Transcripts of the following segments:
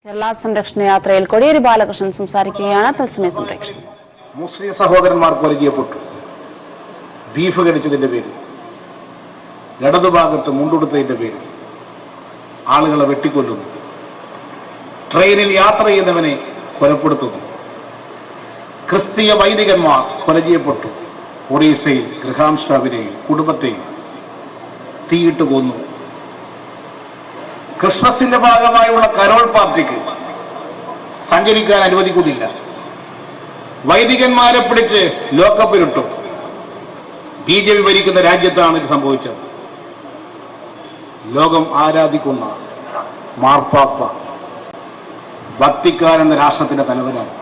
കേരള സംരക്ഷണ യാത്രയിൽ കോടിയേരി ബാലകൃഷ്ണൻ സംസാരിക്കുകയാണ്. തത്സമയ സംരക്ഷണം. മുസ്ലിം സഹോദരന്മാർക്ക് പരിചയപ്പെട്ടു. ബീഫ് കടിച്ചതിൻ്റെ പേരിൽ, ഇടതുഭാഗത്ത് മുണ്ടുടുത്തതിൻ്റെ പേരിൽ ആളുകളെ വെട്ടിക്കൊല്ലുന്നു. ട്രെയിനിൽ യാത്ര ചെയ്യുന്നവനെ കൊലപ്പെടുത്തുന്നു. ക്രിസ്തീയ വൈദികന്മാർ കൊല ചെയ്യപ്പെട്ടു. ഒറീസയിൽ ഗ്രഹാം സ്റ്റാഫിനെയും കുടുംബത്തെയും തീയിട്ട് കൊന്നു. ക്രിസ്മസിന്റെ ഭാഗമായുള്ള കരോൾ പാർട്ടിക്ക് സഞ്ചരിക്കാൻ അനുവദിക്കുന്നില്ല. വൈദികന്മാരെ പിടിച്ച് ലോക്കപ്പിലിട്ടു. BJP ഭരിക്കുന്ന രാജ്യത്താണ് ഇത് സംഭവിച്ചത്. ലോകം ആരാധിക്കുന്ന മാർപ്പാപ്പ വത്തിക്കാൻ എന്ന രാഷ്ട്രത്തിന്റെ തലവനാണ്.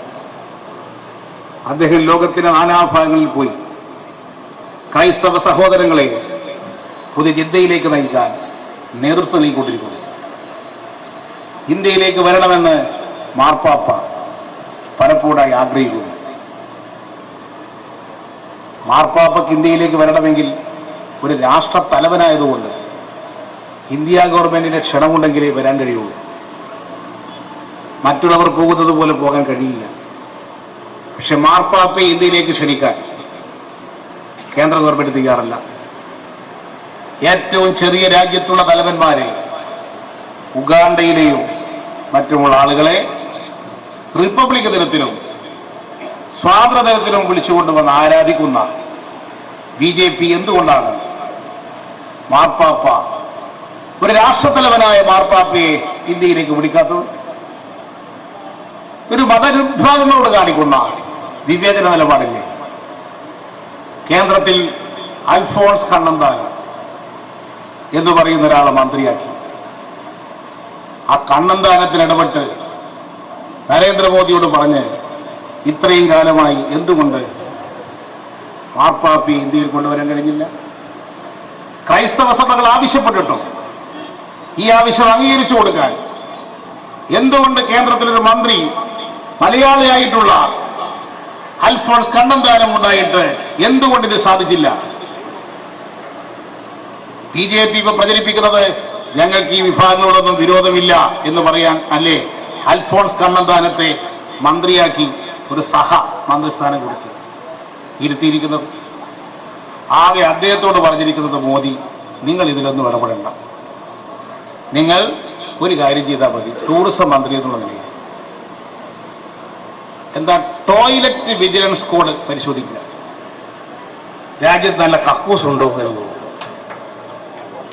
അദ്ദേഹം ലോകത്തിന്റെ നാനാഭാഗങ്ങളിൽ പോയി ക്രൈസ്തവ സഹോദരങ്ങളെ പുതിയ ചിന്തയിലേക്ക് നയിക്കാൻ നേതൃത്വം നൽകിക്കൊണ്ടിരിക്കുന്നു. ഇന്ത്യയിലേക്ക് വരണമെന്ന് മാർപ്പാപ്പ പലപ്പോഴായി ആഗ്രഹിക്കുന്നു. മാർപ്പാപ്പയ്ക്ക് ഇന്ത്യയിലേക്ക് വരണമെങ്കിൽ ഒരു രാഷ്ട്ര തലവനായതുകൊണ്ട് ഇന്ത്യ ഗവൺമെന്റിന്റെ ക്ഷണമുണ്ടെങ്കിലേ വരാൻ കഴിയുള്ളൂ. മറ്റുള്ളവർ പോകുന്നത് പോലെ പോകാൻ കഴിയില്ല. പക്ഷെ മാർപ്പാപ്പയെ ഇന്ത്യയിലേക്ക് ക്ഷണിക്കാൻ കേന്ദ്ര ഗവൺമെന്റ് തയ്യാറല്ല. ഏറ്റവും ചെറിയ രാജ്യത്തുള്ള തലവന്മാരെ, ഉഗാണ്ടയിലെയും മറ്റുമുള്ള ആളുകളെ റിപ്പബ്ലിക് ദിനത്തിലും സ്വാതന്ത്ര്യ ദിനത്തിലും വിളിച്ചുകൊണ്ടുവന്ന് ആരാധിക്കുന്ന BJP എന്തുകൊണ്ടാണ് മാർപ്പാപ്പ, ഒരു രാഷ്ട്രത്തലവനായ മാർപ്പാപ്പയെ ഇന്ത്യയിലേക്ക് വിളിക്കാത്തത്? ഒരു മതവിഭാഗങ്ങളോട് കാണിക്കുന്ന വിവേചന നിലപാടില്ലേ? കേന്ദ്രത്തിൽ അൽഫോൺസ് കണ്ണന്താനം എന്ന് പറയുന്ന ഒരാളെ മന്ത്രിയാക്കി. ആ കണ്ണന്താനത്തിന് ഇടപെട്ട് നരേന്ദ്രമോദിയോട് പറഞ്ഞ് ഇത്രയും കാലമായി എന്തുകൊണ്ട് മാർപ്പാപ്പയെ ഇന്ത്യയിൽ കൊണ്ടുവരാൻ കഴിഞ്ഞില്ല? ക്രൈസ്തവ സഭകൾ ആവശ്യപ്പെട്ടിട്ടോ ഈ ആവശ്യം അംഗീകരിച്ചു കൊടുക്കാൻ എന്തുകൊണ്ട് കേന്ദ്രത്തിലൊരു മന്ത്രി മലയാളിയായിട്ടുള്ള അൽഫോൺസ് കണ്ണന്താനം ഉണ്ടായിട്ട് എന്തുകൊണ്ട് ഇത് സാധിച്ചില്ല? BJP ഇപ്പൊ പ്രചരിപ്പിക്കുന്നത് ഞങ്ങൾക്ക് ഈ വിഭാഗങ്ങളോടൊന്നും വിരോധമില്ല എന്ന് പറയാൻ അല്ലേ അൽഫോൺസ് കണ്ണന്താനത്തെ മന്ത്രിയാക്കി ഒരു സഹ മന്ത്രിസ്ഥാനം കൊടുത്ത് ഇരുത്തിയിരിക്കുന്നത്. ആകെ അദ്ദേഹത്തോട് പറഞ്ഞിരിക്കുന്നത് മോദി, നിങ്ങൾ ഇതിലൊന്നും ഇടപെടേണ്ട, നിങ്ങൾ ഒരു കാര്യം ചെയ്താൽ മതി. ടൂറിസം മന്ത്രി എന്നുള്ള നിലയിൽ എന്താ ടോയ്ലറ്റ് വിജിലൻസ് കോഡ് പരിശോധിക്കുക. രാജ്യത്ത് നല്ല കക്കൂസ് ഉണ്ടോ എന്നത്.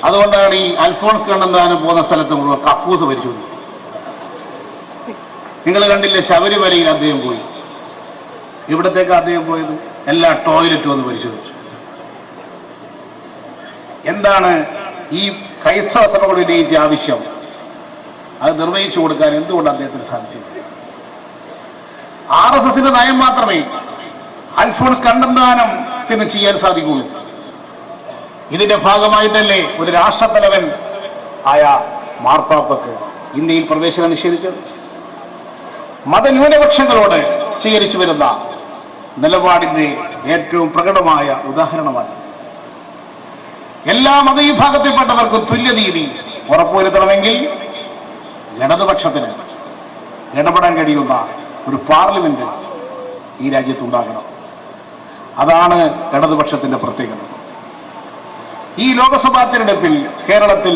അതുകൊണ്ടാണ് ഈ അൽഫോൺസ് കണ്ണന്താനം പോകുന്ന സ്ഥലത്ത് മുഴുവൻ കക്കൂസ് പരിശോധിക്കുക. നിങ്ങൾ കണ്ടില്ലേ, ശബരിമലയിൽ അദ്ദേഹം പോയി. ഇവിടത്തേക്ക് അദ്ദേഹം പോയത് എല്ലാ ടോയ്ലറ്റും ഒന്ന് പരിശോധിച്ചു. എന്താണ് ഈ ക്രൈസ്തവ സഭകൾ ഉന്നയിച്ച ആവശ്യം? അത് നിർവഹിച്ചു കൊടുക്കാൻ എന്തുകൊണ്ട് അദ്ദേഹത്തിന് സാധിച്ചില്ല? RSSന്റെ നയം മാത്രമേ അൽഫോൺസ് കണ്ണന്താനത്തിന് ചെയ്യാൻ സാധിക്കുള്ളൂ. ഇതിന്റെ ഭാഗമായിട്ടല്ലേ ഒരു രാഷ്ട്രത്തലവൻ ആയ മാർപ്പാപ്പക്ക് ഇന്ത്യയിൽ പ്രവേശനം നിഷേധിച്ചത്? മതന്യൂനപക്ഷങ്ങളോട് സ്വീകരിച്ചു വരുന്ന നിലപാടിന്റെ ഏറ്റവും പ്രകടമായ ഉദാഹരണമാണ്. എല്ലാ മതവിഭാഗത്തിൽപ്പെട്ടവർക്കും തുല്യനീതി ഉറപ്പുവരുത്തണമെങ്കിൽ ഇടതുപക്ഷത്തിന് ഇടപെടാൻ കഴിയുന്ന ഒരു പാർലമെന്റ് ഈ രാജ്യത്തുണ്ടാകണം. അതാണ് ഇടതുപക്ഷത്തിന്റെ പ്രത്യേകത. ഈ ലോക്സഭാ തിരഞ്ഞെടുപ്പിൽ കേരളത്തിൽ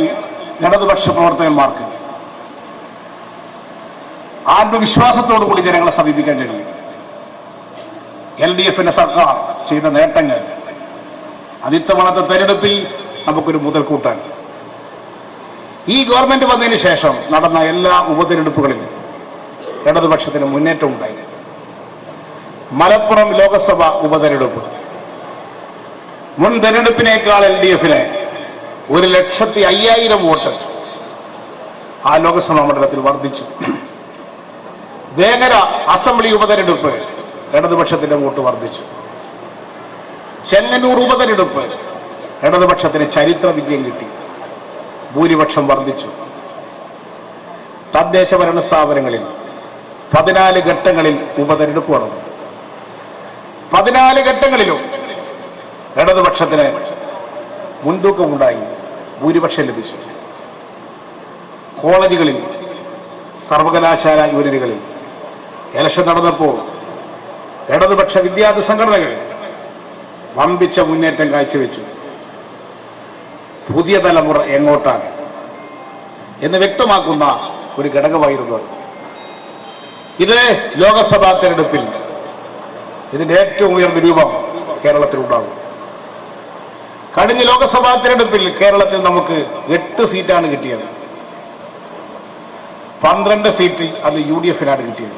ഇടതുപക്ഷ പ്രവർത്തകന്മാർക്ക് ആത്മവിശ്വാസത്തോടു കൂടി ജനങ്ങളെ സമീപിക്കാൻ കഴിയും. LDFന്റെ സർക്കാർ ചെയ്ത നേട്ടങ്ങൾ അതിത്തവണത്തെ തെരഞ്ഞെടുപ്പിൽ നമുക്കൊരു മുതൽക്കൂട്ടാണ്. ഈ ഗവൺമെന്റ് വന്നതിന് ശേഷം നടന്ന എല്ലാ ഉപതെരഞ്ഞെടുപ്പുകളിലും ഇടതുപക്ഷത്തിന് മുന്നേറ്റം ഉണ്ടായി. മലപ്പുറം ലോക്സഭ ഉപതെരഞ്ഞെടുപ്പ് മുൻ തെരഞ്ഞെടുപ്പിനേക്കാൾ LDFന് 1,05,000 വോട്ട് ആ ലോക്സഭാ മണ്ഡലത്തിൽ വർദ്ധിച്ചു. വേങ്ങര അസംബ്ലി ഉപതെരഞ്ഞെടുപ്പ് ഇടതുപക്ഷത്തിന്റെ വോട്ട് വർദ്ധിച്ചു. ചെങ്ങന്നൂർ ഉപതെരഞ്ഞെടുപ്പ് ഇടതുപക്ഷത്തിന് ചരിത്ര വിജയം കിട്ടി, ഭൂരിപക്ഷം വർദ്ധിച്ചു. തദ്ദേശ ഭരണ സ്ഥാപനങ്ങളിൽ 14 ഘട്ടങ്ങളിൽ ഉപതെരഞ്ഞെടുപ്പ് നടന്നു. 14 ഘട്ടങ്ങളിലും ഇടതുപക്ഷത്തിന് മുൻതൂക്കമുണ്ടായി, ഭൂരിപക്ഷം ലഭിച്ചു. കോളേജുകളിൽ സർവകലാശാല യൂണിയനുകളിൽ ഇലക്ഷൻ നടന്നപ്പോൾ ഇടതുപക്ഷ വിദ്യാർത്ഥി സംഘടനകൾ വമ്പിച്ച മുന്നേറ്റം കാഴ്ചവെച്ചു. പുതിയ തലമുറ എങ്ങോട്ടാണ് എന്ന് വ്യക്തമാക്കുന്ന ഒരു ഘടകമായിരുന്നു അത്. ഇത് ലോകസഭാ തെരഞ്ഞെടുപ്പിൽ ഇതിന്റെ ഏറ്റവും ഉയർന്ന രൂപം കേരളത്തിലുണ്ടാകും. കഴിഞ്ഞ ലോകസഭാ തെരഞ്ഞെടുപ്പിൽ കേരളത്തിൽ നമുക്ക് 8 സീറ്റാണ് കിട്ടിയത്. 12 സീറ്റ് അത് UDF-നാണ് കിട്ടിയത്.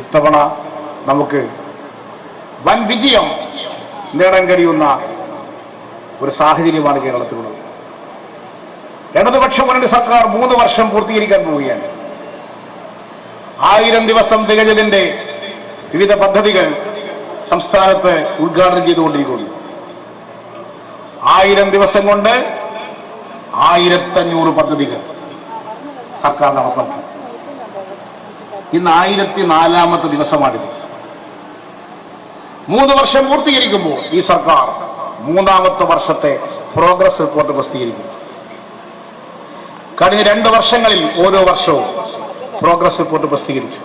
ഇത്തവണ നമുക്ക് വൻ വിജയം നേടാൻ കഴിയുന്ന ഒരു സാഹചര്യമാണ് കേരളത്തിലുള്ളത്. ഇടതുപക്ഷ മുന്നണി സർക്കാർ 3 വർഷം പൂർത്തീകരിക്കാൻ പോവുകയാണ്. 1000 ദിവസം തികഞ്ഞതിന്റെ വിവിധ പദ്ധതികൾ സംസ്ഥാനത്ത് ഉദ്ഘാടനം ചെയ്തുകൊണ്ടിരിക്കുന്നു. 1000 ദിവസം കൊണ്ട് 1500 പദ്ധതികൾ സർക്കാർ നടപ്പാക്കി. ഇന്ന് 1004ാമത്തെ ദിവസമാണിത്. 3 വർഷം പൂർത്തീകരിക്കുമ്പോൾ ഈ സർക്കാർ 3ാമത്തെ വർഷത്തെ പ്രോഗ്രസ് റിപ്പോർട്ട് പ്രസിദ്ധീകരിക്കും. കഴിഞ്ഞ 2 വർഷങ്ങളിൽ ഓരോ വർഷവും പ്രോഗ്രസ് റിപ്പോർട്ട് പ്രസിദ്ധീകരിച്ചു.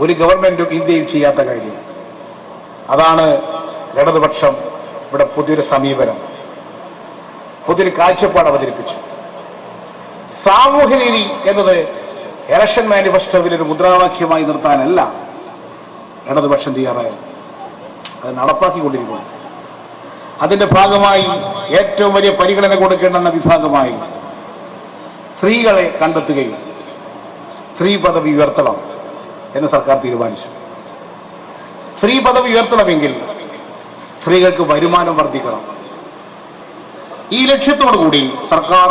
ഒരു ഗവൺമെന്റും ഇന്ത്യയിൽ ചെയ്യാത്ത കാര്യം. അതാണ് ഇടതുപക്ഷം ഇവിടെ പുതിയൊരു സമീപനം, പുതിയൊരു കാഴ്ചപ്പാട് അവതരിപ്പിച്ചു. സാമൂഹ്യനീതി എന്നത് ഇലക്ഷൻ മാനിഫെസ്റ്റോയിൽ ഒരു മുദ്രാവാക്യമായി നിർത്താനല്ല ഇടതുപക്ഷം തയ്യാറായത്. അത് നടപ്പാക്കിക്കൊണ്ടിരിക്കുന്നു. അതിന്റെ ഭാഗമായി ഏറ്റവും വലിയ പരിഗണന കൊടുക്കേണ്ടെന്ന വിഭാഗമായി സ്ത്രീകളെ കണ്ടെത്തുകയും സ്ത്രീ പദവി ഉയർത്തണം എന്ന് സർക്കാർ തീരുമാനിച്ചു. സ്ത്രീ പദവി ഉയർത്തണമെങ്കിൽ സ്ത്രീകൾക്ക് വരുമാനം വർദ്ധിക്കണം. ഈ ലക്ഷ്യത്തോടു കൂടി സർക്കാർ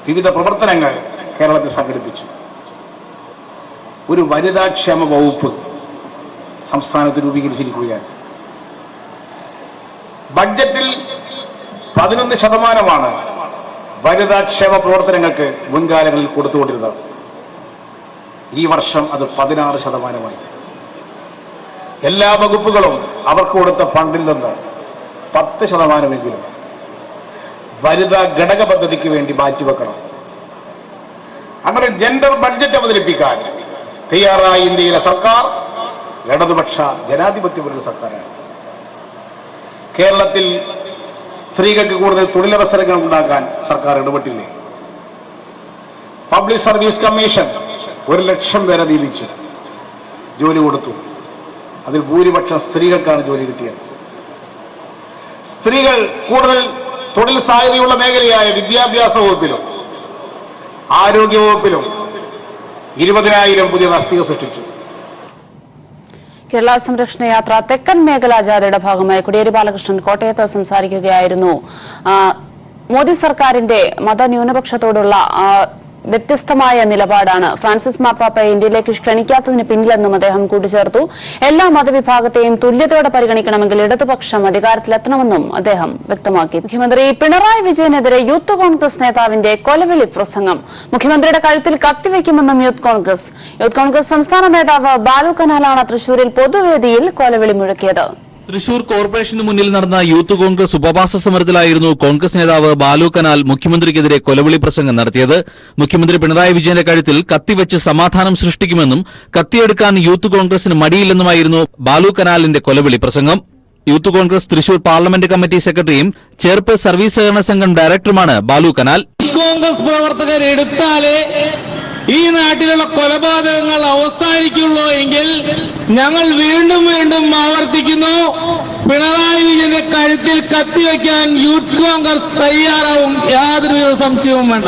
വിവിധ പ്രവർത്തനങ്ങൾ കേരളത്തിൽ സംഘടിപ്പിച്ചു. ഒരു വനിതാക്ഷേമ വകുപ്പ് സംസ്ഥാനത്ത് രൂപീകരിച്ചിരിക്കുകയാണ്. ബഡ്ജറ്റിൽ 11% വനിതാക്ഷേമ പ്രവർത്തനങ്ങൾക്ക് മുൻകാലങ്ങളിൽ കൊടുത്തുകൊണ്ടിരുന്നത്. ഈ വർഷം അത് 16%. എല്ലാ വകുപ്പുകളും അവർക്ക് കൊടുത്ത ഫണ്ടിൽ നിന്ന് 10% വനിതാ ഘടക പദ്ധതിക്ക് വേണ്ടി മാറ്റിവെക്കണം. അങ്ങനെ ജെൻഡർ ബഡ്ജറ്റ് അവതരിപ്പിക്കാൻ തയ്യാറായ ഇന്ത്യയിലെ സർക്കാർ ഇടതുപക്ഷ ജനാധിപത്യപര സർക്കാരാണ്. കേരളത്തിൽ സ്ത്രീകൾക്ക് കൂടുതൽ തൊഴിലവസരങ്ങൾ ഉണ്ടാക്കാൻ സർക്കാർ ഇടപെട്ടില്ലേ? പബ്ലിക് സർവീസ് കമ്മീഷൻ 1,00,000 പേരെ നിയമിച്ചു, ജോലി കൊടുത്തു. അതിൽ ഭൂരിപക്ഷം സ്ത്രീകൾക്കാണ് ജോലി കിട്ടിയത്. സ്ത്രീകൾ കൂടുതൽ തൊഴിൽ സാധ്യതയുള്ള മേഖലയായ വിദ്യാഭ്യാസ വകുപ്പിലും ആരോഗ്യ വകുപ്പിലും 20,000 പുതിയ തസ്തിക സൃഷ്ടിച്ചു. കേരള സംരക്ഷണ യാത്ര തെക്കൻ മേഖലാ ജാഥയുടെ ഭാഗമായി കോടിയേരി ബാലകൃഷ്ണൻ കോട്ടയത്ത് സംസാരിക്കുകയായിരുന്നു. മോദി സർക്കാരിന്റെ മതന്യൂനപക്ഷത്തോടുള്ള വ്യത്യസ്തമായ നിലപാടാണ് ഫ്രാൻസിസ് മാർപ്പാപ്പയെ ഇന്ത്യയിലേക്ക് ക്ഷണിക്കാത്തതിന് പിന്നിലെന്നും അദ്ദേഹം കൂട്ടിച്ചേർത്തു. എല്ലാ മതവിഭാഗത്തെയും തുല്യതയോടെ പരിഗണിക്കണമെങ്കിൽ ഇടതുപക്ഷം അധികാരത്തിലെത്തണമെന്നും അദ്ദേഹം വ്യക്തമാക്കി. മുഖ്യമന്ത്രി പിണറായി വിജയനെതിരെ യൂത്ത് കോൺഗ്രസ് നേതാവിന്റെ കൊലവിളി പ്രസംഗം. മുഖ്യമന്ത്രിയുടെ കഴുത്തിൽ കത്തിവെക്കുമെന്നും യൂത്ത് കോൺഗ്രസ് സംസ്ഥാന നേതാവ് ബാലു കനാലാണ് തൃശൂരിൽ പൊതുവേദിയിൽ കൊലവിളി മുഴക്കിയത്. തൃശൂർ കോർപ്പറേഷന് മുന്നിൽ നടന്ന യൂത്ത് കോൺഗ്രസ് ഉപവാസ സമരത്തിലായിരുന്നു കോൺഗ്രസ് നേതാവ് ബാലു കനാൽ മുഖ്യമന്ത്രിക്കെതിരെ കൊലവിളി പ്രസംഗം നടത്തിയത്. മുഖ്യമന്ത്രി പിണറായി വിജയന്റെ കഴുത്തിൽ കത്തിവെച്ച് സമാധാനം സൃഷ്ടിക്കുമെന്നും കത്തിയെടുക്കാൻ യൂത്ത് കോൺഗ്രസിന് മടിയില്ലെന്നുമായിരുന്നു ബാലു കനാലിന്റെ കൊലവിളി പ്രസംഗം. Youth Congress Thrissur parliament committee സെക്രട്ടറിയും ചേർപ്പ് സർവീസ് സഹകരണ സംഘം ഡയറക്ടറുമാണ് ബാലു കനാൽ. കോൺഗ്രസ് പ്രവർത്തകർ എടുത്താലേ ഈ നാട്ടിലുള്ള കൊലപാതകങ്ങൾ അവസാനിക്കുള്ളൂ എങ്കിൽ ഞങ്ങൾ വീണ്ടും വീണ്ടും ആവർത്തിക്കുന്നു, പിണറായി വിജയന്റെ കഴുത്തിൽ കത്തിവെക്കാൻ യൂത്ത് കോൺഗ്രസ് തയ്യാറാവും, യാതൊരു സംശയവും വേണ്ട.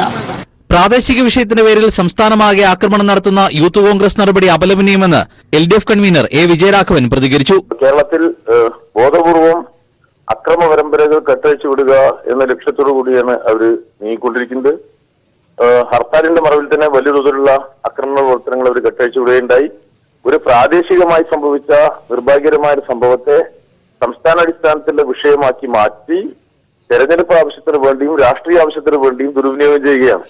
പ്രാദേശിക വിഷയത്തിന്റെ പേരിൽ സംസ്ഥാനമാകെ ആക്രമണം നടത്തുന്ന യൂത്ത് കോൺഗ്രസ് നടപടി അപലപനീയമെന്ന് LDF കൺവീനർ A. വിജയരാഘവൻ പ്രതികരിച്ചു. കേരളത്തിൽ ബോധപൂർവം അക്രമ പരമ്പരകൾ കെട്ടഴിച്ചു വിടുക എന്ന ലക്ഷ്യത്തോടു കൂടിയാണ് അവർ നീങ്ങിക്കൊണ്ടിരിക്കുന്നത്. ഹർത്താലിന്റെ മറവിൽ തന്നെ വലിയ തോതിലുള്ള ആക്രമണ പ്രവർത്തനങ്ങൾ അവർ കെട്ടഴിച്ചു വിടുകയുണ്ടായി. ഒരു പ്രാദേശികമായി സംഭവിച്ച നിർഭാഗ്യകരമായ ഒരു സംഭവത്തെ സംസ്ഥാനാടിസ്ഥാനത്തിലുള്ള വിഷയമാക്കി മാറ്റി തെരഞ്ഞെടുപ്പ് ആവശ്യത്തിന് വേണ്ടിയും രാഷ്ട്രീയ ആവശ്യത്തിന് വേണ്ടിയും ദുർവിനിയോഗം ചെയ്യുകയാണ്.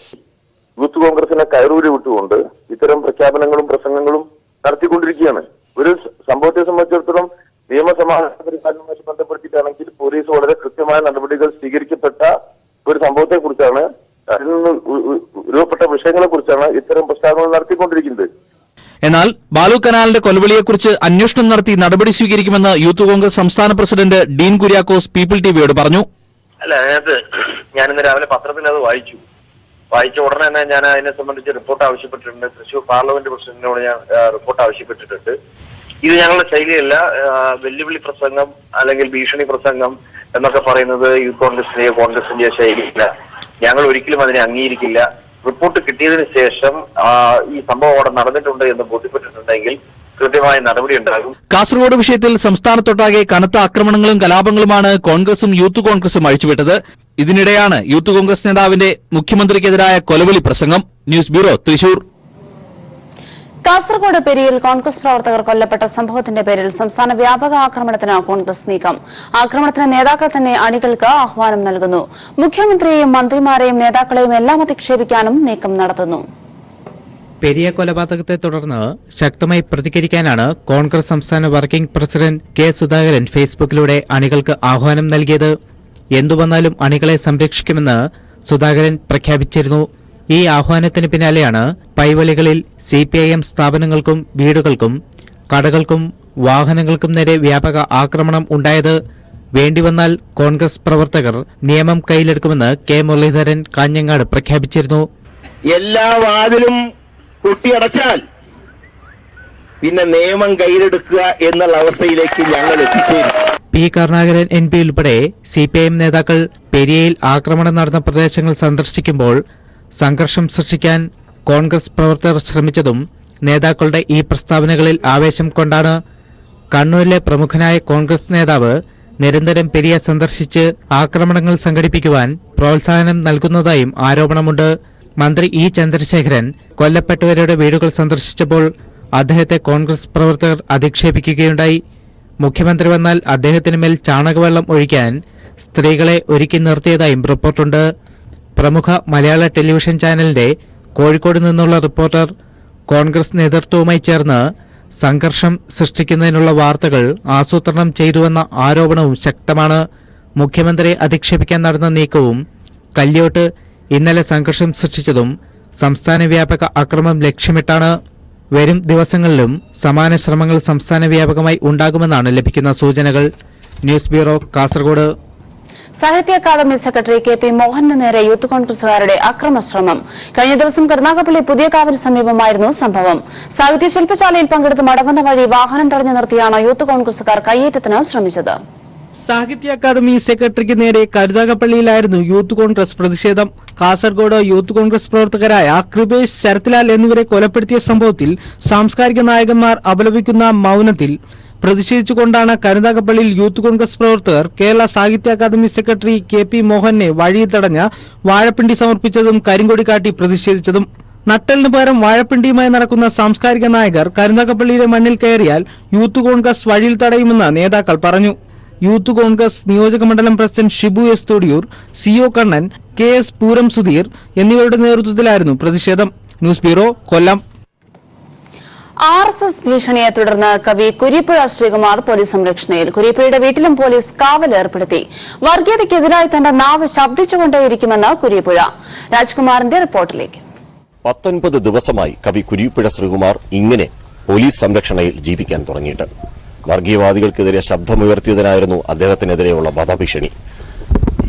യൂത്ത് കോൺഗ്രസിനെ കയറൂരി വിട്ടുകൊണ്ട് ഇത്തരം പ്രഖ്യാപനങ്ങളും പ്രസംഗങ്ങളും നടത്തിക്കൊണ്ടിരിക്കുകയാണ്. ഒരു സംഭവത്തെ സംബന്ധിച്ചിടത്തോളം നിയമസമാധാന പരിപാലനവുമായി ബന്ധപ്പെടുത്തിയിട്ടാണെങ്കിൽ പോലീസ് വളരെ കൃത്യമായ നടപടികൾ സ്വീകരിക്കപ്പെട്ട ഒരു സംഭവത്തെ കുറിച്ചാണ് അതിൽ നിന്ന് രൂപപ്പെട്ട വിഷയങ്ങളെ കുറിച്ചാണ് ഇത്തരം പ്രസ്താവനകൾ നടത്തിക്കൊണ്ടിരിക്കുന്നത്. എന്നാൽ ബാലു കനാലിന്റെ കൊലവിളിയെക്കുറിച്ച് അന്വേഷണം നടത്തി നടപടി സ്വീകരിക്കുമെന്ന് യൂത്ത് കോൺഗ്രസ് സംസ്ഥാന പ്രസിഡന്റ് ഡീൻ കുര്യാക്കോസ് പീപ്പിൾ ടിവിയോട് പറഞ്ഞു. അല്ല, അതിനകത്ത് ഞാൻ ഇന്ന് രാവിലെ പത്രത്തിൽ അത് വായിച്ച ഉടനെ തന്നെ ഞാൻ അതിനെ സംബന്ധിച്ച് റിപ്പോർട്ട് ആവശ്യപ്പെട്ടിട്ടുണ്ട്. തൃശൂർ പാർലമെന്റ് പ്രസിഡന്റിനോട് ഞാൻ റിപ്പോർട്ട് ആവശ്യപ്പെട്ടിട്ടുണ്ട്. ഇത് ഞങ്ങളുടെ ശൈലിയല്ല. വെല്ലുവിളി പ്രസംഗം അല്ലെങ്കിൽ ഭീഷണി പ്രസംഗം എന്നൊക്കെ പറയുന്നത് യൂത്ത് കോൺഗ്രസിന്റെ ശൈലിയില്ല. ഞങ്ങൾ ഒരിക്കലും അതിനെ അംഗീകരിക്കില്ല. റിപ്പോർട്ട് കിട്ടിയതിനു ശേഷം ഈ സംഭവം അവിടെ നടന്നിട്ടുണ്ട് എന്ന് ബോധ്യപ്പെട്ടിട്ടുണ്ടെങ്കിൽ കൃത്യമായ നടപടി ഉണ്ടാകും. കാസർഗോഡ് വിഷയത്തിൽ സംസ്ഥാനത്തൊട്ടാകെ കനത്ത ആക്രമണങ്ങളും കലാപങ്ങളുമാണ് കോൺഗ്രസും യൂത്ത് കോൺഗ്രസും അഴിച്ചുവിട്ടത്. ഇതിനിടെയാണ് യൂത്ത് കോൺഗ്രസ് നേതാവിന്റെ മുഖ്യമന്ത്രിക്കെതിരായ കൊലവിളി പ്രസംഗം. News bureau, Thrissur. കാസർഗോഡ് പെരിയിൽ കോൺഗ്രസ് പ്രവർത്തകർ കൊല്ലപ്പെട്ട സംഭവത്തിന്റെ പേരിൽ സംസ്ഥാന വ്യാപക ആക്രമണത്തിന് കോൺഗ്രസ് നീക്കം. ആക്രമണത്തിന് നേതാക്കൾ തന്നെ അണികൾക്ക് ആഹ്വാനം നൽകുന്നു. മുഖ്യമന്ത്രിയെയും മന്ത്രിമാരെയും നേതാക്കളെയും എല്ലാം അധിക്ഷേപിക്കാനും നീക്കം നടത്തുന്നു. പെരിയ കൊലപാതകത്തെ തുടർന്ന് ശക്തമായി പ്രതികരിക്കാനാണ് കോൺഗ്രസ് സംസ്ഥാന വർക്കിംഗ് പ്രസിഡന്റ് കെ സുധാകരൻ ഫേസ്ബുക്കിലൂടെ അണികൾക്ക് ആഹ്വാനം നൽകിയത്. എന്തുവന്നാലും അണികളെ സംരക്ഷിക്കുമെന്ന് സുധാകരൻ പ്രഖ്യാപിച്ചിരുന്നു. ഈ ആഹ്വാനത്തിന് പിന്നാലെയാണ് പൈവളികളിൽ CPIM സ്ഥാപനങ്ങൾക്കും വീടുകൾക്കും കടകൾക്കും വാഹനങ്ങൾക്കും നേരെ വ്യാപക ആക്രമണം ഉണ്ടായത്. വേണ്ടിവന്നാൽ കോൺഗ്രസ് പ്രവർത്തകർ നിയമം കയ്യിലെടുക്കുമെന്ന് കെ മുരളീധരൻ കാഞ്ഞങ്ങാട് പ്രഖ്യാപിച്ചിരുന്നു. എല്ലാ വാതിലും കുട്ടിയടച്ചാൽ പിന്നെ നിയമം കയ്യിലെടുക്കുക എന്നുള്ള അവസ്ഥയിലേക്ക് ഞങ്ങൾ എത്തിച്ചേരും. പി കരുണാകരൻ MP ഉൾപ്പെടെ CPIM നേതാക്കൾ പെരിയയിൽ ആക്രമണം നടന്ന പ്രദേശങ്ങൾ സന്ദർശിക്കുമ്പോൾ സംഘർഷം സൃഷ്ടിക്കാൻ കോൺഗ്രസ് പ്രവർത്തകർ ശ്രമിച്ചതും നേതാക്കളുടെ ഈ പ്രസ്താവനകളിൽ ആവേശം കൊണ്ടാണ്. കണ്ണൂരിലെ പ്രമുഖനായ കോൺഗ്രസ് നേതാവ് നിരന്തരം പെരിയ സന്ദർശിച്ച് ആക്രമണങ്ങൾ സംഘടിപ്പിക്കുവാൻ പ്രോത്സാഹനം നൽകുന്നതായും ആരോപണമുണ്ട്. മന്ത്രി E ചന്ദ്രശേഖരൻ കൊല്ലപ്പെട്ടവരുടെ വീടുകൾ സന്ദർശിച്ചപ്പോൾ അദ്ദേഹത്തെ കോൺഗ്രസ് പ്രവർത്തകർ അധിക്ഷേപിക്കുകയുണ്ടായി. മുഖ്യമന്ത്രി വന്നാൽ അദ്ദേഹത്തിന് മേൽ ചാണകവെള്ളം ഒഴിക്കാൻ സ്ത്രീകളെ ഒരുക്കി നിർത്തിയതായും റിപ്പോർട്ടുണ്ട്. പ്രമുഖ മലയാള ടെലിവിഷൻ ചാനലിന്റെ കോഴിക്കോട് നിന്നുള്ള റിപ്പോർട്ടർ കോൺഗ്രസ് നേതൃത്വവുമായി ചേർന്ന് സംഘർഷം സൃഷ്ടിക്കുന്നതിനുള്ള വാർത്തകൾ ആസൂത്രണം ചെയ്തുവെന്ന ആരോപണവും ശക്തമാണ്. മുഖ്യമന്ത്രിയെ അധിക്ഷേപിക്കാൻ നടന്ന നീക്കവും കല്യോട്ട് ഇന്നലെ സംഘർഷം സൃഷ്ടിച്ചതും സംസ്ഥാന വ്യാപക അക്രമം ലക്ഷ്യമിട്ടാണ്. വരും ദിവസങ്ങളിലും സമാന ശ്രമങ്ങൾ സംസ്ഥാന വ്യാപകമായി ഉണ്ടാകുമെന്നാണ് ലഭിക്കുന്ന സൂചനകൾ. News bureau, Kasaragod. സാഹിത്യ അക്കാദമി സെക്രട്ടറി KP മോഹനു നേരെ യൂത്ത് കോൺഗ്രസുകാരുടെ അക്രമശ്രമം. കഴിഞ്ഞ ദിവസം കരുനാഗപ്പള്ളി പുതിയകാവിന് സമീപമായിരുന്നു സംഭവം. സാഹിത്യ ശില്പശാലയിൽ പങ്കെടുത്ത് മടങ്ങുന്ന വഴി വാഹനം തടഞ്ഞു നിർത്തിയാണ് യൂത്ത് കോൺഗ്രസുകാർ കയ്യേറ്റത്തിന് ശ്രമിച്ചത്. സാഹിത്യ അക്കാദമി സെക്രട്ടറിക്ക് നേരെ കരുനാഗപ്പള്ളിയിലായിരുന്നു യൂത്ത് കോൺഗ്രസ് പ്രതിഷേധം. കാസർഗോഡ് യൂത്ത് കോൺഗ്രസ് പ്രവർത്തകരായ കൃപേഷ്, ശരത്ലാൽ എന്നിവരെ കൊലപ്പെടുത്തിയ സംഭവത്തിൽ സാംസ്കാരിക നായകന്മാർ അപലപിക്കുന്ന മൌനത്തിൽ പ്രതിഷേധിച്ചുകൊണ്ടാണ് കരുനാഗപ്പള്ളിയിൽ യൂത്ത് കോൺഗ്രസ് പ്രവർത്തകർ കേരള സാഹിത്യ അക്കാദമി സെക്രട്ടറി KP മോഹനെ വഴിയിൽ തടഞ്ഞ വാഴപ്പിണ്ടി സമർപ്പിച്ചതും കരിങ്കൊടി കാട്ടി പ്രതിഷേധിച്ചതും. നട്ടലിന് പകരം വാഴപ്പിണ്ടിയുമായി നടക്കുന്ന സാംസ്കാരിക നായകർ കരുനാഗപ്പള്ളിയിലെ മണ്ണിൽ കയറിയാൽ യൂത്ത് കോൺഗ്രസ് വഴിയിൽ തടയുമെന്ന് നേതാക്കൾ പറഞ്ഞു. യൂത്ത് കോൺഗ്രസ് നിയോജക മണ്ഡലം president Shibu S Thodiyoor, CO Kannan, KS Pooram Sudheer എന്നിവരുടെ നേതൃത്വത്തിലായിരുന്നു പ്രതിഷേധം. ന്യൂസ് ബ്യൂറോ, കൊല്ലം. RSS ഭീഷണിയെ തുടർന്ന് കവി കുരീപ്പുഴ ശ്രീകുമാർ പോലീസ് സംരക്ഷണയിൽ. കുരീപ്പുഴയുടെ വീട്ടിലും പോലീസ് കാവൽ ഏർപ്പെടുത്തി. വർഗീയതയ്ക്കെതിരായി തന്റെ നാവ് ശബ്ദിച്ചുകൊണ്ടേയിരിക്കുമെന്ന് കുരീപ്പുഴ. രാജ്കുമാറിന്റെ റിപ്പോർട്ടിലേക്ക്. 19 ദിവസമായി കവി കുരീപ്പുഴ ശ്രീകുമാർ ഇങ്ങനെ പോലീസ് സംരക്ഷണയിൽ ജീവിക്കാൻ തുടങ്ങിയിട്ട്. വർഗീയവാദികൾക്കെതിരെ ശബ്ദമുയർത്തിയതിനായിരുന്നു അദ്ദേഹത്തിനെതിരെയുള്ള വധഭീഷണി.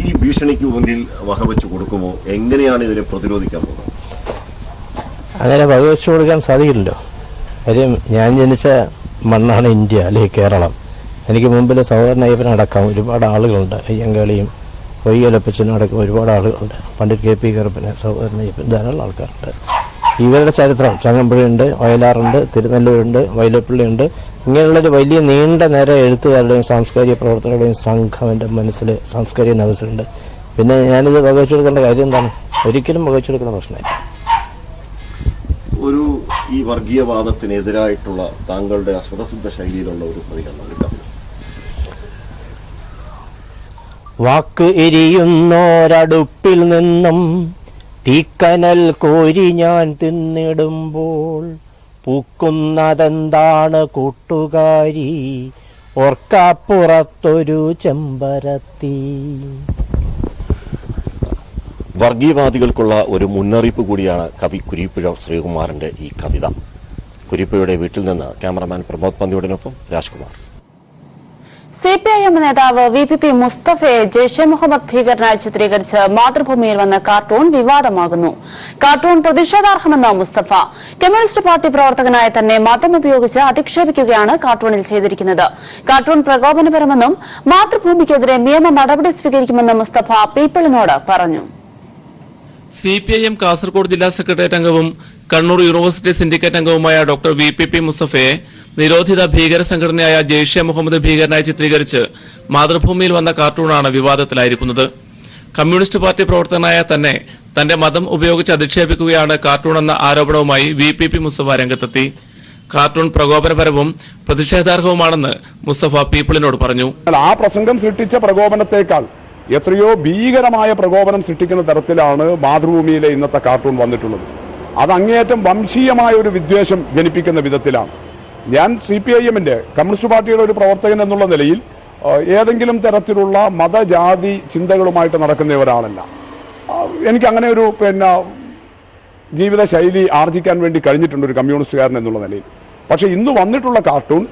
ഈ ഭീഷണിക്ക് മുന്നിൽ വകവെച്ചു കൊടുക്കുമോ? എങ്ങനെയാണ് ഇതിനെ പ്രതിരോധിക്കാൻ പോകുന്നത്? അങ്ങനെ വകവെച്ചു കൊടുക്കാൻ സാധിക്കില്ലല്ലോ. കാര്യം ഞാൻ ജനിച്ച മണ്ണാണ് ഇന്ത്യ, അല്ലെങ്കിൽ കേരളം. എനിക്ക് മുമ്പിൽ സഹോദരൻ അയ്യപ്പനടക്കം ഒരുപാട് ആളുകളുണ്ട്. അയ്യങ്കാളിയും കൊയ്യലപ്പച്ചനും അടക്കം ഒരുപാട് ആളുകളുണ്ട്. പണ്ഡിറ്റ് KP കറുപ്പന്, സഹോദരൻ അയ്യപ്പൻ, ധാരാളം ആൾക്കാരുണ്ട്. ഇവരുടെ ചരിത്രം ചങ്ങമ്പുഴയുണ്ട്, വയലാറുണ്ട്, തിരുനെല്ലൂരുണ്ട്, വൈലപ്പള്ളിയുണ്ട്. ഇങ്ങനെയുള്ളൊരു വലിയ നീണ്ട നേരെ എഴുത്തുകാരുടെയും സാംസ്കാരിക പ്രവർത്തകരുടെയും സംഘം എൻ്റെ മനസ്സിൽ, സാംസ്കാരിക മനസ്സിലുണ്ട്. പിന്നെ ഞാനിത് വകവെച്ചു കൊടുക്കേണ്ട കാര്യം എന്താണ്? ഒരിക്കലും വകവെച്ചു കൊടുക്കുന്ന പ്രശ്നമില്ല. ഒരു ഈ വർഗീയവാദത്തിനെതിരായിട്ടുള്ള താങ്കളുടെ സ്വതസിദ്ധ ശൈലിയിലുള്ള ഒരു പ്രതികരണം എടുക്കാം. വാക്ക് എരിയുന്നോരടുപ്പിൽ നിന്നും തീക്കനൽ കോരി ഞാൻ തിന്നിടുമ്പോൾ പൂക്കുന്നതെന്താണ് കൂട്ടുകാരി, ഓർക്കാപ്പുറത്തൊരു ചെമ്പരത്തി. വർഗീയവാദികൾക്കുള്ള ഒരു മുന്നറിയിപ്പ് കൂടിയാണ് കവി കുരീപ്പുഴ ശ്രീകുമാറിന്റെ ഈ കവിത. കുരീപ്പുഴയുടെ വീട്ടിൽ നിന്ന് ക്യാമറമാൻ പ്രമോദ് പന്തിയോടിനൊപ്പം രാജ്കുമാർ. സിപിഐഎം നേതാവ് VPP മുസ്തഫയെ ജെയ്ഷെ മുഹമ്മദ് ഭീകരനായി ചിത്രീകരിച്ച് മാതൃഭൂമിയിൽ വന്ന കാർട്ടൂൺ വിവാദമാകുന്നു. കാർട്ടൂൺ പ്രതിഷേധാർഹമെന്ന മുസ്തഫ കമ്മ്യൂണിസ്റ്റ് പാർട്ടി പ്രവർത്തകനായ തന്നെ മതം ഉപയോഗിച്ച് അധിക്ഷേപിക്കുകയാണ് കാർട്ടൂണിൽ ചെയ്തിരിക്കുന്നത്. കാർട്ടൂൺ പ്രകോപനപരമെന്നും മാതൃഭൂമിക്കെതിരെ നിയമ നടപടി സ്വീകരിക്കുമെന്നും മുസ്തഫ പീപ്പിളിനോട് പറഞ്ഞു. CPIM കാസർഗോഡ് ജില്ലാ സെക്രട്ടേറിയറ്റ് അംഗവും കണ്ണൂർ യൂണിവേഴ്സിറ്റി സിൻഡിക്കേറ്റ് അംഗവുമായ ഡോക്ടർ VPP മുസ്തഫയെ നിരോധിത ഭീകര സംഘടനയായ ജെയ്ഷെ മുഹമ്മദ് ഭീകരനായി ചിത്രീകരിച്ച് മാതൃഭൂമിയിൽ വന്ന കാർട്ടൂണാണ് വിവാദത്തിലായിരിക്കുന്നത്. കമ്മ്യൂണിസ്റ്റ് പാർട്ടി പ്രവർത്തകനായ തന്നെ തന്റെ മതം ഉപയോഗിച്ച് അധിക്ഷേപിക്കുകയാണ് കാർട്ടൂൺ എന്ന ആരോപണവുമായി VPP മുസ്തഫ രംഗത്തെത്തി. കാർട്ടൂൺ പ്രകോപനപരവും പ്രതിഷേധാർഹവുമാണെന്ന് മുസ്തഫ പീപ്പിളിനോട് പറഞ്ഞു. ആ പ്രസംഗം സൃഷ്ടിച്ച പ്രകോപനത്തെക്കാൾ എത്രയോ ഭീകരമായ പ്രകോപനം സൃഷ്ടിക്കുന്ന തരത്തിലാണ് മാതൃഭൂമിയിലെ ഇന്നത്തെ കാർട്ടൂൺ വന്നിട്ടുള്ളത്. അത് അങ്ങേയറ്റം വംശീയമായ ഒരു വിദ്വേഷം ജനിപ്പിക്കുന്ന വിധത്തിലാണ്. ഞാൻ CPIMന്റെ കമ്മ്യൂണിസ്റ്റ് പാർട്ടിയുടെ ഒരു പ്രവർത്തകൻ എന്നുള്ള നിലയിൽ ഏതെങ്കിലും തരത്തിലുള്ള മതജാതി ചിന്തകളുമായിട്ട് നടക്കുന്ന ഒരാളല്ല. എനിക്ക് അങ്ങനെ ഒരു ജീവിത ശൈലി ആർജിക്കാൻ വേണ്ടി കഴിഞ്ഞിട്ടുണ്ട് ഒരു കമ്മ്യൂണിസ്റ്റുകാരൻ എന്നുള്ള നിലയിൽ. പക്ഷേ ഇന്ന് വന്നിട്ടുള്ള കാർട്ടൂൺ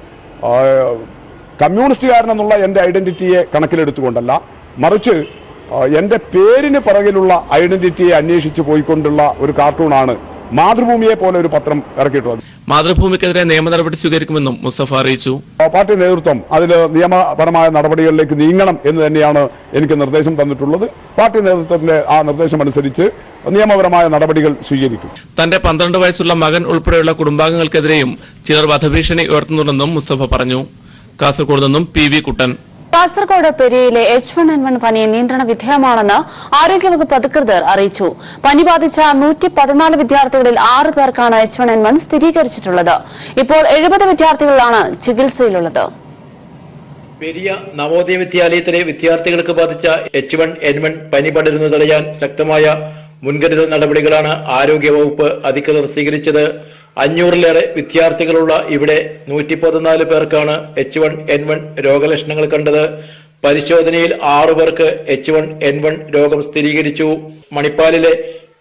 കമ്മ്യൂണിസ്റ്റുകാരൻ എന്നുള്ള എൻ്റെ ഐഡന്റിറ്റിയെ കണക്കിലെടുത്തുകൊണ്ടല്ല, മറിച്ച് എൻ്റെ പേരിന് പിറകിലുള്ള ഐഡന്റിറ്റിയെ അന്വേഷിച്ച് പോയിക്കൊണ്ടുള്ള ഒരു കാർട്ടൂണാണ് മാതൃഭൂമിയെ പോലെ ഒരു പത്രം ഇറക്കിയിട്ടുള്ളത്. മാതൃഭൂമിക്കെതിരെ നിയമ നടപടി സ്വീകരിക്കുമെന്നും മുസ്തഫ അറിയിച്ചു. പാർട്ടി നേതൃത്വം അതിൽ നിയമപരമായ നടപടികളിലേക്ക് നീങ്ങണം എന്ന് തന്നെയാണ് എനിക്ക് നിർദ്ദേശം തന്നിട്ടുള്ളത്. പാർട്ടി നേതൃത്വത്തിന്റെ ആ നിർദ്ദേശം അനുസരിച്ച് നിയമപരമായ നടപടികൾ സ്വീകരിക്കും. തന്റെ 12 വയസ്സുള്ള മകൻ ഉൾപ്പെടെയുള്ള കുടുംബാംഗങ്ങൾക്കെതിരെയും ചിലർ വധഭീഷണി ഉയർത്തുന്നുണ്ടെന്നും മുസ്തഫ പറഞ്ഞു. കാസർഗോഡ് നിന്നും PV കുട്ടൻ. കാസർഗോഡ് പെരിയയിലെ H1N1 പനി നിയന്ത്രണ വിധേയമാണെന്ന് ആരോഗ്യവകുപ്പ് അധികൃതർ അറിയിച്ചു. പനി ബാധിച്ച 114 വിദ്യാർത്ഥികളിൽ 6 പേർക്കാണ് H1N1 സ്ഥിരീകരിച്ചിട്ടുള്ളത്. ഇപ്പോൾ 70 വിദ്യാർത്ഥികളാണ് ചികിത്സയിലുള്ളത്. പെരിയ നവോദയ വിദ്യാലയത്തിലെ വിദ്യാർത്ഥികൾക്ക് ബാധിച്ച H1N1 പനി പടരുന്നത് തടയാൻ ശക്തമായ മുൻകരുതൽ നടപടികളാണ് ആരോഗ്യവകുപ്പ് അധികൃതർ സ്വീകരിച്ചത്. 500-ലേറെ വിദ്യാർത്ഥികളുള്ള ഇവിടെ 114 പേർക്കാണ് H1N1 രോഗലക്ഷണങ്ങൾ കണ്ടത്. പരിശോധനയിൽ 6 പേർക്ക് H1N1 രോഗം സ്ഥിരീകരിച്ചു. മണിപ്പാലിലെ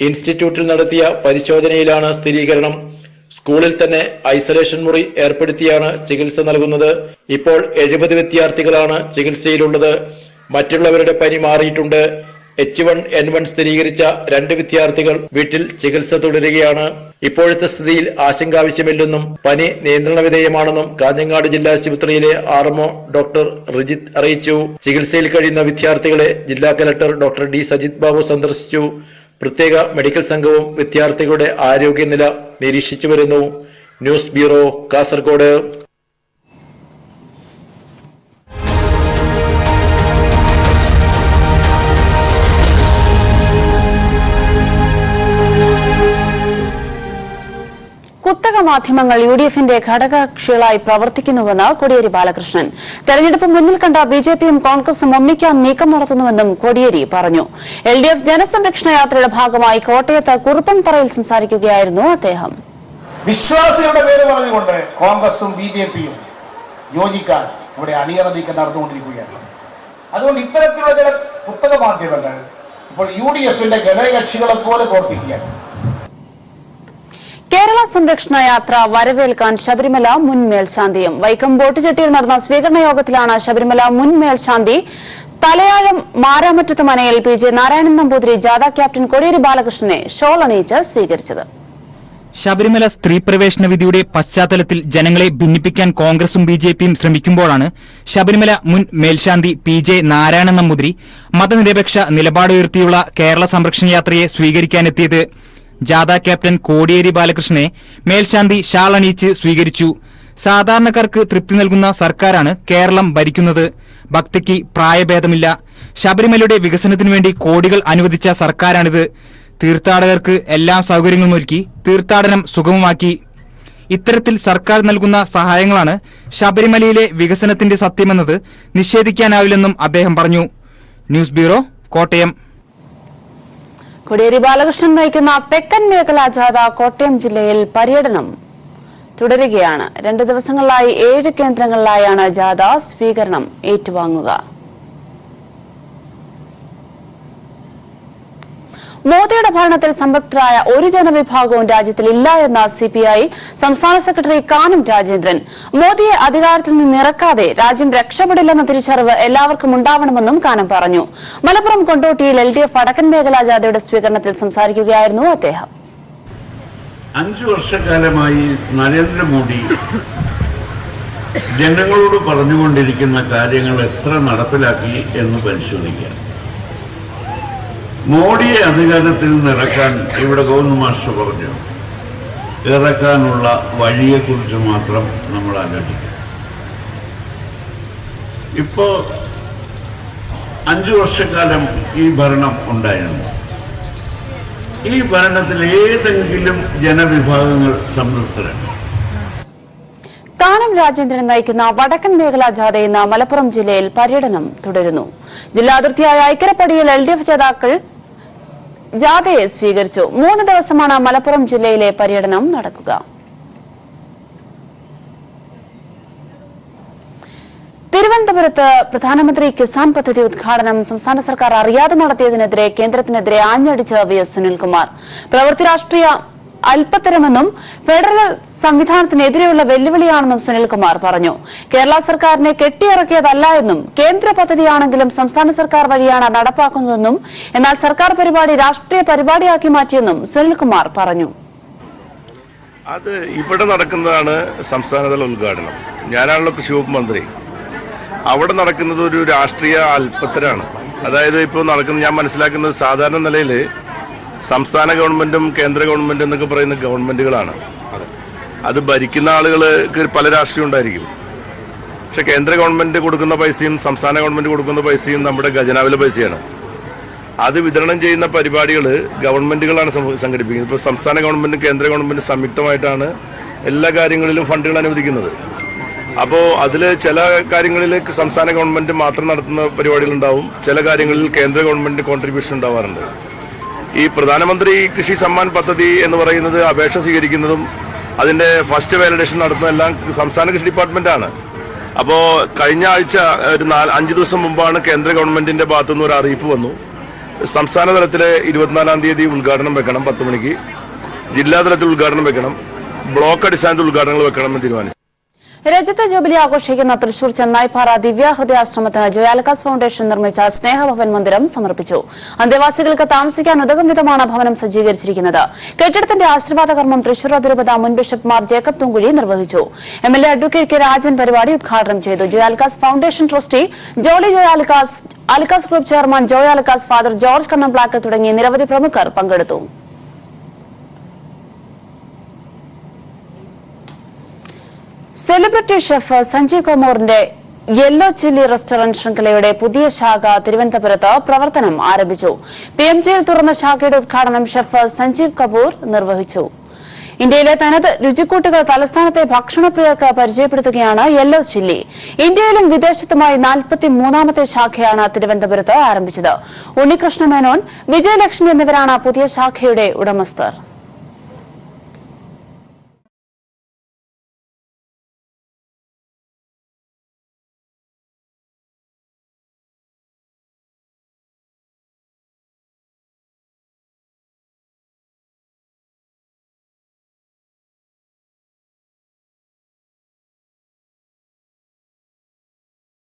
ഇൻസ്റ്റിറ്റ്യൂട്ടിൽ നടത്തിയ പരിശോധനയിലാണ് സ്ഥിരീകരണം. സ്കൂളിൽ തന്നെ ഐസൊലേഷൻ മുറി ഏർപ്പെടുത്തിയാണ് ചികിത്സ നൽകുന്നത്. ഇപ്പോൾ 70 വിദ്യാർത്ഥികളാണ് ചികിത്സയിലുള്ളത്. മറ്റുള്ളവരുടെ പനി മാറിയിട്ടുണ്ട്. H1N1 സ്ഥിരീകരിച്ച 2 വിദ്യാർത്ഥികൾ വീട്ടിൽ ചികിത്സ തുടരുകയാണ്. ഇപ്പോഴത്തെ സ്ഥിതിയിൽ ആശങ്കാവശ്യമില്ലെന്നും പനി നിയന്ത്രണ വിധേയമാണെന്നും കാഞ്ഞങ്ങാട് ജില്ലാ ആശുപത്രിയിലെ RMO ഡോക്ടർ റിജിത്ത് അറിയിച്ചു. ചികിത്സയിൽ കഴിയുന്ന വിദ്യാർത്ഥികളെ ജില്ലാ collector doctor D Sajith Babu സന്ദർശിച്ചു. പ്രത്യേക മെഡിക്കൽ സംഘവും വിദ്യാർത്ഥികളുടെ ആരോഗ്യനില നിരീക്ഷിച്ചു വരുന്നു. News bureau, Kasaragod. കുത്തക മാധ്യമങ്ങൾ UDFന്റെ ഘടകകക്ഷികളായി പ്രവർത്തിക്കുന്നുവെന്ന് കോടിയേരി ബാലകൃഷ്ണൻ. തെരഞ്ഞെടുപ്പ് മുന്നിൽ കണ്ട BJPയും കോൺഗ്രസും ഒന്നിക്കാൻ നീക്കം നടത്തുന്നുവെന്നും കോടിയേരി പറഞ്ഞു. LDF ജനസംരക്ഷണ യാത്രയുടെ ഭാഗമായി കോട്ടയത്ത് കുറുപ്പംതറയിൽ സംസാരിക്കുകയായിരുന്നു അദ്ദേഹം. വിശ്വാസികളുടെ പേര് പറഞ്ഞുകൊണ്ട് കോൺഗ്രസും BJPയും യോജിക്കാൻ ഇവിടെ അണിയറ നീക്കം നടന്നുകൊണ്ടിരിക്കുകയാണ്. അതുകൊണ്ട് ഇത്തരത്തിലുള്ള ചില കുത്തക മാധ്യമങ്ങൾ ഇപ്പോൾ UDFന്റെ ഘടകകക്ഷികളെ പോലെ പ്രവർത്തിക്കുകയാണ്. കേരള സംരക്ഷണ യാത്ര വരവേൽക്കാൻ ശബരിമല മുൻ മേൽശാന്തിയും. വൈക്കം ബോട്ടുചെട്ടിയിൽ നടന്ന സ്വീകരണ യോഗത്തിലാണ് ശബരിമല മുൻ മേൽശാന്തി തലയാഴം മാരാമറ്റത്ത് മനയിൽ PJ നാരായണൻ നമ്പൂതിരി ജാഥ ക്യാപ്റ്റൻ കോടിയേരി ബാലകൃഷ്ണനെ ഷോൾ അണിയിച്ച് സ്വീകരിച്ചത്. ശബരിമല സ്ത്രീ പ്രവേശന വിധിയുടെ പശ്ചാത്തലത്തിൽ ജനങ്ങളെ ഭിന്നിപ്പിക്കാൻ കോൺഗ്രസും BJPയും ശ്രമിക്കുമ്പോഴാണ് ശബരിമല മുൻ മേൽശാന്തി PJ നാരായണൻ നമ്പൂതിരി മതനിരപേക്ഷ നിലപാടുയർത്തിയുള്ള കേരള സംരക്ഷണ യാത്രയെ സ്വീകരിക്കാനെത്തിയത്. ജാഥ ക്യാപ്റ്റൻ കോടിയേരി ബാലകൃഷ്ണനെ മേൽശാന്തി ഷാൾ അണിയിച്ച് സ്വീകരിച്ചു. സാധാരണക്കാർക്ക് തൃപ്തി നൽകുന്ന സർക്കാരാണ് കേരളം ഭരിക്കുന്നത്. ഭക്തിക്ക് പ്രായഭേദമില്ല. ശബരിമലയുടെ വികസനത്തിനു വേണ്ടി കോടികൾ അനുവദിച്ച സർക്കാരാണിത്. തീർത്ഥാടകർക്ക് എല്ലാ സൗകര്യങ്ങളും ഒരുക്കി തീർത്ഥാടനം സുഗമമാക്കി. ഇത്തരത്തിൽ സർക്കാർ നൽകുന്ന സഹായങ്ങളാണ് ശബരിമലയിലെ വികസനത്തിന്റെ സത്യമെന്നത് നിഷേധിക്കാനാവില്ലെന്നും അദ്ദേഹം പറഞ്ഞു. News bureau, Kottayam. കോടിയേരി ബാലകൃഷ്ണൻ നയിക്കുന്ന തെക്കൻ മേഖലാ ജാഥ കോട്ടയം ജില്ലയിൽ പര്യടനം തുടരുകയാണ്. 2 ദിവസങ്ങളിലായി 7 കേന്ദ്രങ്ങളിലായാണ് ജാഥ സ്വീകരണം ഏറ്റുവാങ്ങുക. മോദിയുടെ ഭരണത്തിൽ സംതൃപ്തരായ ഒരു ജനവിഭാഗവും രാജ്യത്തിൽ ഇല്ല എന്ന CPI സംസ്ഥാന സെക്രട്ടറി കാനം രാജേന്ദ്രൻ. മോദിയെ അധികാരത്തിൽ നിന്ന് ഇറക്കാതെ രാജ്യം രക്ഷപ്പെടില്ലെന്ന തിരിച്ചറിവ് എല്ലാവർക്കും ഉണ്ടാവണമെന്നും കാനം പറഞ്ഞു. മലപ്പുറം കൊണ്ടോട്ടിയിൽ LDF വടക്കൻ മേഖലാ ജാഥയുടെ സ്വീകരണത്തിൽ സംസാരിക്കുകയായിരുന്നു അദ്ദേഹം. 5 വർഷക്കാലമായി നരേന്ദ്രമോദി ജനങ്ങളോട് പറഞ്ഞുകൊണ്ടിരിക്കുന്ന കാര്യങ്ങൾ എത്ര നടപ്പിലാക്കി എന്ന് പരിശോധിക്കാം. മോഡിയെ അധികാരത്തിൽ നിന്ന് ഇറക്കാൻ ഇവിടെ ഗവർണർ മാസ്റ്റർ പറഞ്ഞു. ഇറക്കാനുള്ള വഴിയെക്കുറിച്ച് മാത്രം നമ്മൾ ആലോചിക്കും. ഇപ്പോ 5 വർഷക്കാലം ഈ ഭരണം ഉണ്ടായിരുന്നു. ഈ ഭരണത്തിൽ ഏതെങ്കിലും ജനവിഭാഗങ്ങൾ സംതൃപ്തരാണ്? കാനം രാജേന്ദ്രൻ നയിക്കുന്ന വടക്കൻ മേഖലാ ജാഥ ഇന്ന് മലപ്പുറം ജില്ലയിൽ പര്യടനം തുടരുന്നു. ജില്ലാതിർത്തിയായ ഐക്കരപ്പടിയിൽ LDF ജേതാക്കൾ ജാഥയെ സ്വീകരിച്ചു. 3 ദിവസമാണ് മലപ്പുറം ജില്ലയിലെ പര്യടനം നടക്കുക. തിരുവനന്തപുരത്ത് പ്രധാനമന്ത്രി കിസാൻ പദ്ധതി ഉദ്ഘാടനം സംസ്ഥാന സർക്കാർ അറിയാതെ നടത്തിയതിനെതിരെ കേന്ദ്രത്തിനെതിരെ ആഞ്ഞടിച്ച VS സുനിൽകുമാർ. പ്രവൃത്തി രാഷ്ട്രീയ അല്പത്തരമെന്നും ഫെഡറൽ സംവിധാനത്തിനെതിരെയുള്ള വെല്ലുവിളിയാണെന്നും സുനിൽകുമാർ പറഞ്ഞു. കേരള സർക്കാരിനെ കെട്ടിയിറക്കിയതല്ല എന്നും കേന്ദ്ര പദ്ധതിയാണെങ്കിലും സംസ്ഥാന സർക്കാർ വഴിയാണ് നടപ്പാക്കുന്നതെന്നും എന്നാൽ സർക്കാർ പരിപാടി രാഷ്ട്രീയ പരിപാടിയാക്കി മാറ്റിയെന്നും സുനിൽകുമാർ പറഞ്ഞു. അത് ഇവിടെ നടക്കുന്നതാണ് സംസ്ഥാനതല ഉദ്ഘാടനം. ഞാനാണല്ലോ കൃഷി വകുപ്പ് മന്ത്രി. അവിടെ നടക്കുന്നത് ഒരു രാഷ്ട്രീയ അല്പത്തരാണ്. അതായത് ഇപ്പോൾ നടക്കുന്നത് ഞാൻ മനസ്സിലാക്കുന്നത് സാധാരണ നിലയിൽ സംസ്ഥാന ഗവൺമെന്റും കേന്ദ്ര ഗവൺമെന്റും എന്നൊക്കെ പറയുന്ന ഗവൺമെന്റുകളാണ്. അത് ഭരിക്കുന്ന ആളുകൾക്ക് പല രാഷ്ട്രീയം ഉണ്ടായിരിക്കും. പക്ഷെ കേന്ദ്ര ഗവൺമെന്റ് കൊടുക്കുന്ന പൈസയും സംസ്ഥാന ഗവൺമെന്റ് കൊടുക്കുന്ന പൈസയും നമ്മുടെ ഖജനാവിലെ പൈസയാണ്. അത് വിതരണം ചെയ്യുന്ന പരിപാടികൾ ഗവൺമെന്റുകളാണ് സംഘടിപ്പിക്കുന്നത്. ഇപ്പോൾ സംസ്ഥാന ഗവൺമെന്റും കേന്ദ്ര ഗവൺമെന്റും സംയുക്തമായിട്ടാണ് എല്ലാ കാര്യങ്ങളിലും ഫണ്ടുകൾ അനുവദിക്കുന്നത്. അപ്പോൾ അതിൽ ചില കാര്യങ്ങളിൽ സംസ്ഥാന ഗവൺമെന്റ് മാത്രം നടത്തുന്ന പരിപാടികളുണ്ടാവും, ചില കാര്യങ്ങളിൽ കേന്ദ്ര ഗവൺമെന്റ് കോൺട്രിബ്യൂഷൻ ഉണ്ടാവാറുണ്ട്. ഈ പ്രധാനമന്ത്രി കൃഷി സമ്മാൻ പദ്ധതി എന്ന് പറയുന്നത് അപേക്ഷ സ്വീകരിക്കുന്നതും അതിന്റെ ഫസ്റ്റ് വാലിഡേഷൻ നടത്തുന്ന എല്ലാം സംസ്ഥാന കൃഷി ഡിപ്പാർട്ട്മെന്റാണ്. അപ്പോൾ കഴിഞ്ഞ ആഴ്ച ഒരു 5 ദിവസം മുമ്പാണ് കേന്ദ്ര ഗവൺമെന്റിന്റെ ഭാഗത്തുനിന്ന് ഒരു അറിയിപ്പ് വന്നു. സംസ്ഥാന തലത്തിലെ 24-ാം തീയതി ഉദ്ഘാടനം വെക്കണം 10 മണിക്ക്, ജില്ലാതലത്തിൽ ഉദ്ഘാടനം വെക്കണം, ബ്ലോക്ക് അടിസ്ഥാനത്തിൽ ഉദ്ഘാടനങ്ങൾ വെക്കണമെന്ന് തീരുമാനിച്ചു. രജത ജൂബിലി ആഘോഷിക്കുന്ന തൃശൂർ ചെന്നായിപ്പാറ ദിവ്യഹൃദയാശ്രമത്തിന് ജോയാലുക്കാസ് ഫൗണ്ടേഷൻ നിർമ്മിച്ച സ്നേഹഭവൻ മന്ദിരം സമർപ്പിച്ചു. അന്തേവാസികൾക്ക് താമസിക്കാൻ ഉതകും വിധമാണ് ഭവനം സജ്ജീകരിച്ചിരിക്കുന്നത്. കെട്ടിടത്തിന്റെ ആശീർവാദ കർമ്മം തൃശൂർ അതിരൂപത മുൻ ബിഷപ്പ് മാർ ജേക്കബ് തുങ്കുഴി നിർവഹിച്ചു. MLA അഡ്വക്കേറ്റ് കെ രാജൻ പരിപാടി ഉദ്ഘാടനം ചെയ്തു. Joyalukkas foundation trustee Jolly Joyalukkas, Alukkas group chairman Joyalukkas, father George Kannamplackal തുടങ്ങി നിരവധി പ്രമുഖർ പങ്കെടുത്തു. സെലിബ്രിറ്റി ഷെഫ് സഞ്ജീവ് കപൂറിന്റെ യെല്ലോ ചില്ലി റെസ്റ്റോറന്റ് ശൃംഖലയുടെ പുതിയ ശാഖ തിരുവനന്തപുരത്ത് പ്രവർത്തനം ആരംഭിച്ചു. PMGയിൽ തുറന്ന ശാഖയുടെ ഉദ്ഘാടനം ഷെഫ് സഞ്ജീവ് കപൂർ നിർവഹിച്ചു. ഇന്ത്യയിലെ തനത് രുചിക്കൂട്ടുകൾ തലസ്ഥാനത്തെ ഭക്ഷണപ്രിയർക്ക് പരിചയപ്പെടുത്തുകയാണ് യെല്ലോ ചില്ലി. ഇന്ത്യയിലും വിദേശത്തുമായി 43ാമത്തെ ശാഖയാണ് തിരുവനന്തപുരത്ത് ആരംഭിച്ചത്. ഉണ്ണികൃഷ്ണ മേനോൻ, വിജയലക്ഷ്മി എന്നിവരാണ് പുതിയ ശാഖയുടെ ഉടമസ്ഥർ.